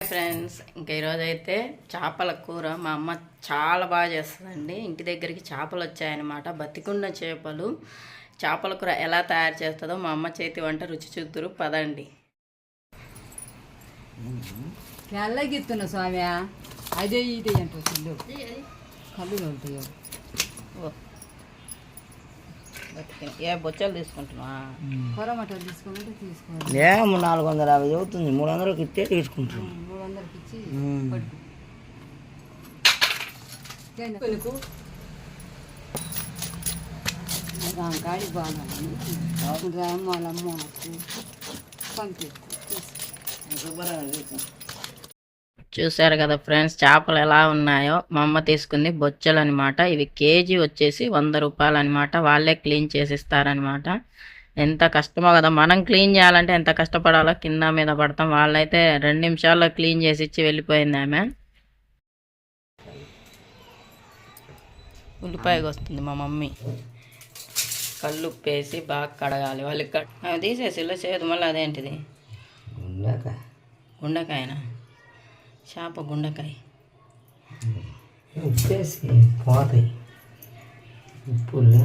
Friends, ఇంకా ఈరోజు అయితే చేపల కూర మా అమ్మ చాలా బాగా చేస్తుందండి. ఇంటి దగ్గరికి చేపలు వచ్చాయన్నమాట, బతికున్న చేపలు. చేపల కూర ఎలా తయారు చేస్తుందో మా అమ్మ చేతి వంట రుచి చూద్దరు పదండి. ఎల్లగిస్తున్నా స్వామి, అదే ఇది అంటే కళ్ళు వెళ్తాయి. ఏ బొచ్చలు తీసుకుంటున్నా కొరమటలు తీసుకుంటే తీసుకోవాలి. 450 అవుతుంది, 300కి ఇస్తే తీసుకుంటున్నాం. 300కి ఇచ్చి కాడి బాగా వాళ్ళమ్మ చూసారు కదా ఫ్రెండ్స్, చేపలు ఎలా ఉన్నాయో. మా అమ్మ తీసుకుంది బొచ్చలు అనమాట. ఇవి కేజీ వచ్చేసి 100 రూపాయలు అనమాట. వాళ్ళే క్లీన్ చేసి ఇస్తారనమాట. ఎంత కష్టమో కదా, మనం క్లీన్ చేయాలంటే ఎంత కష్టపడాలో కింద మీద పడతాం. వాళ్ళైతే 2 నిమిషాల్లో క్లీన్ చేసి ఇచ్చి వెళ్ళిపోయింది ఆమె. ఉల్లిపాయకి వస్తుంది మా మమ్మీ. కళ్ళు ఉప్పేసి బాగా కడగాలి. వాళ్ళకి తీసేసి ఇలా చేయదు. మళ్ళీ అదేంటిది గుండకాయనా? చేప గుండకాయ ఉప్పేసి పోతాయి. ఉప్పులు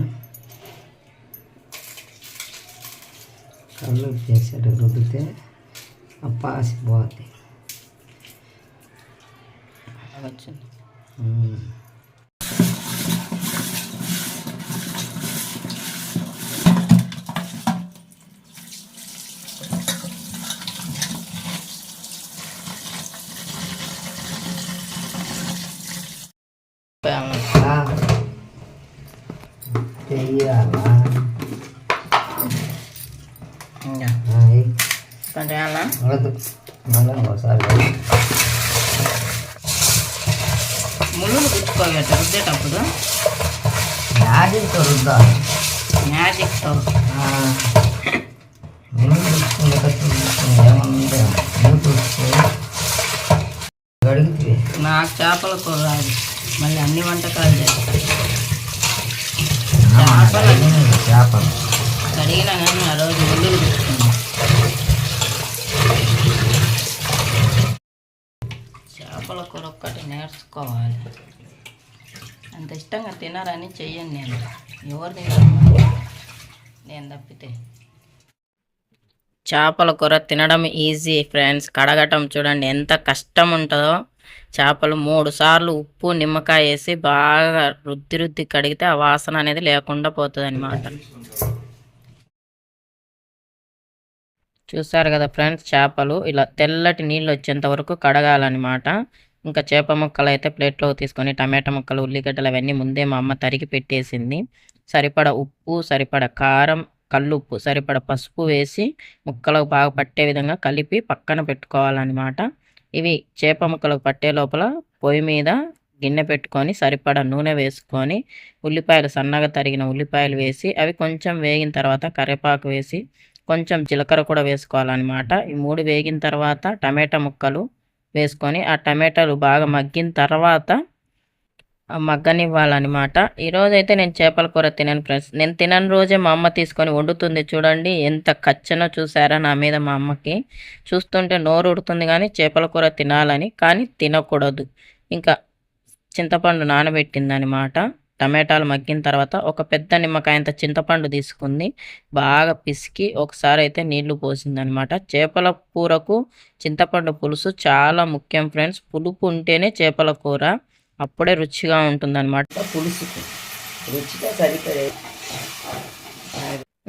కళ్ళు ఉప్పేసేట రుద్దితే పాసి పోతాయి. వచ్చింది. కొంచెం ఒకసారి ముళ్ళు పుచ్చుకోగట రుద్దేటప్పుడు మ్యాజిక్తో రుద్దాలి. మ్యాజిక్తో అడిగితే నాకు చేపల కూర రాదు. మళ్ళీ అన్ని వంటకాలు చేస్తాను. చేపలు కడిగినా కానీ ఆ రోజు ముళ్ళు పుచ్చుకున్నాను. చేపల కూర ఒక్కటి నేర్చుకోవాలి. అంత ఇష్టంగా తినారని చెయ్యను నేను. ఎవరు తినరు, నేను తప్పితే. చేపల కూర తినడం ఈజీ ఫ్రెండ్స్. కడగటం చూడండి ఎంత కష్టం ఉంటుందో. చేపలు 3 సార్లు ఉప్పు నిమ్మకాయ వేసి బాగా రుద్ది కడిగితే ఆ వాసన అనేది లేకుండా పోతుంది అనమాట. చూసారు కదా ఫ్రెండ్స్, చేపలు ఇలా తెల్లటి నీళ్ళు వచ్చేంత వరకు కడగాలన్నమాట. ఇంకా చేప ముక్కలు అయితే ప్లేట్లో తీసుకొని టమాటా ముక్కలు, ఉల్లిగడ్డలు అవన్నీ ముందే మా అమ్మ తరిగి పెట్టేసింది. సరిపడ ఉప్పు, సరిపడ కారం, కల్లుప్పు, సరిపడ పసుపు వేసి ముక్కలకు బాగా పట్టే విధంగా కలిపి పక్కన పెట్టుకోవాలన్నమాట. ఇవి చేప ముక్కలకు పట్టే లోపల పొయ్యి మీద గిన్నె పెట్టుకొని సరిపడ నూనె వేసుకొని ఉల్లిపాయలు, సన్నగా తరిగిన ఉల్లిపాయలు వేసి అవి కొంచెం వేగిన తర్వాత కరివేపాకు వేసి కొంచెం జీలకర్ర కూడా వేసుకోవాలన్నమాట. ఈ 3 వేగిన తర్వాత టమాటా ముక్కలు వేసుకొని ఆ టమాటాలు బాగా మగ్గిన తర్వాత మగ్గనివ్వాలన్నమాట. ఈరోజైతే నేను చేపల కూర తినను ఫ్రెండ్స్. నేను తినని రోజే మా అమ్మ తీసుకొని వండుతుంది. చూడండి ఎంత కచ్చనో చూసారా నా మీద. మా అమ్మకి చూస్తుంటే నోరు ఉడుతుంది కానీ చేపల కూర తినాలని, కానీ తినకూడదు. ఇంకా చింతపండు నానబెట్టిందనమాట. టమాటాలు మగ్గిన తర్వాత ఒక పెద్ద నిమ్మకాయంత చింతపండు తీసుకుంది. బాగా పిసికి ఒకసారి అయితే నీళ్లు పోసిందనమాట. చేపల కూరకు చింతపండు పులుసు చాలా ముఖ్యం ఫ్రెండ్స్. పులుపు ఉంటేనే చేపల కూర అప్పుడే రుచిగా ఉంటుందన్నమాట. పులుసుకు రుచిగా సరిపడే.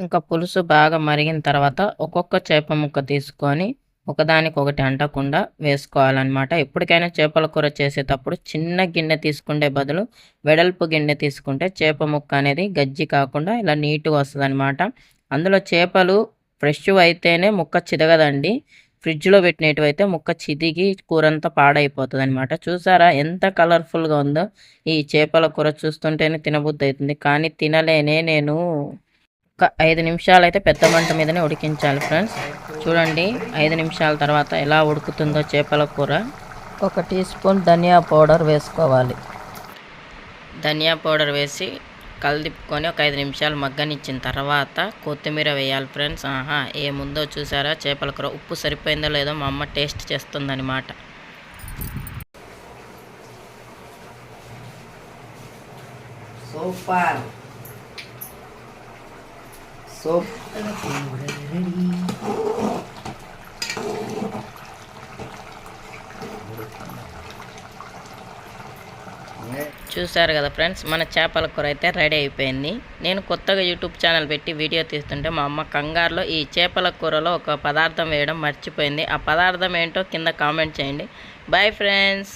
ఇంకా పులుసు బాగా మరిగిన తర్వాత ఒక్కొక్క చేప ముక్క తీసుకొని ఒకదానికొకటి అంటకుండా వేసుకోవాలన్నమాట. ఎప్పటికైనా చేపల కూర చేసేటప్పుడు చిన్న గిన్నె తీసుకుంటే బదులు వెడల్పు గిన్నె తీసుకుంటే చేప ముక్క అనేది గజ్జి కాకుండా ఇలా నీట్గా వస్తుంది అనమాట. అందులో చేపలు ఫ్రెష్ అయితేనే ముక్క చిదగదండి. ఫ్రిడ్జ్లో పెట్టినవి అయితే ముక్క చిదిగి కూరంతా పాడైపోతుంది అనమాట. చూసారా ఎంత కలర్ఫుల్గా ఉందో. ఈ చేపల కూర చూస్తుంటేనే తినబుద్ధి అవుతుంది, కానీ తినలేనే నేను. ఒక 5 నిమిషాలు అయితే పెద్ద మంట మీదనే ఉడికించాలి ఫ్రెండ్స్. చూడండి 5 నిమిషాల తర్వాత ఎలా ఉడుకుతుందో చేపల కూర. 1 టీ స్పూన్ ధనియా పౌడర్ వేసుకోవాలి. ధనియా పౌడర్ వేసి కలిదిప్పుకొని ఒక 5 నిమిషాలు మగ్గనిచ్చిన తర్వాత కొత్తిమీర వేయాలి ఫ్రెండ్స్. ఏముందో చూసారా చేపల కూర. ఉప్పు సరిపోయిందో లేదో మా అమ్మ టేస్ట్ చేస్తుందన్నమాట. Super super ready. చూసారు కదా ఫ్రెండ్స్, మన చేపల కూర అయితే రెడీ అయిపోయింది. నేను కొత్తగా యూట్యూబ్ ఛానల్ పెట్టి వీడియో తీస్తుంటే మా అమ్మ కంగారులో ఈ చేపల కూరలో ఒక పదార్థం వేయడం మర్చిపోయింది. ఆ పదార్థం ఏంటో కింద కామెంట్ చేయండి. Bye friends.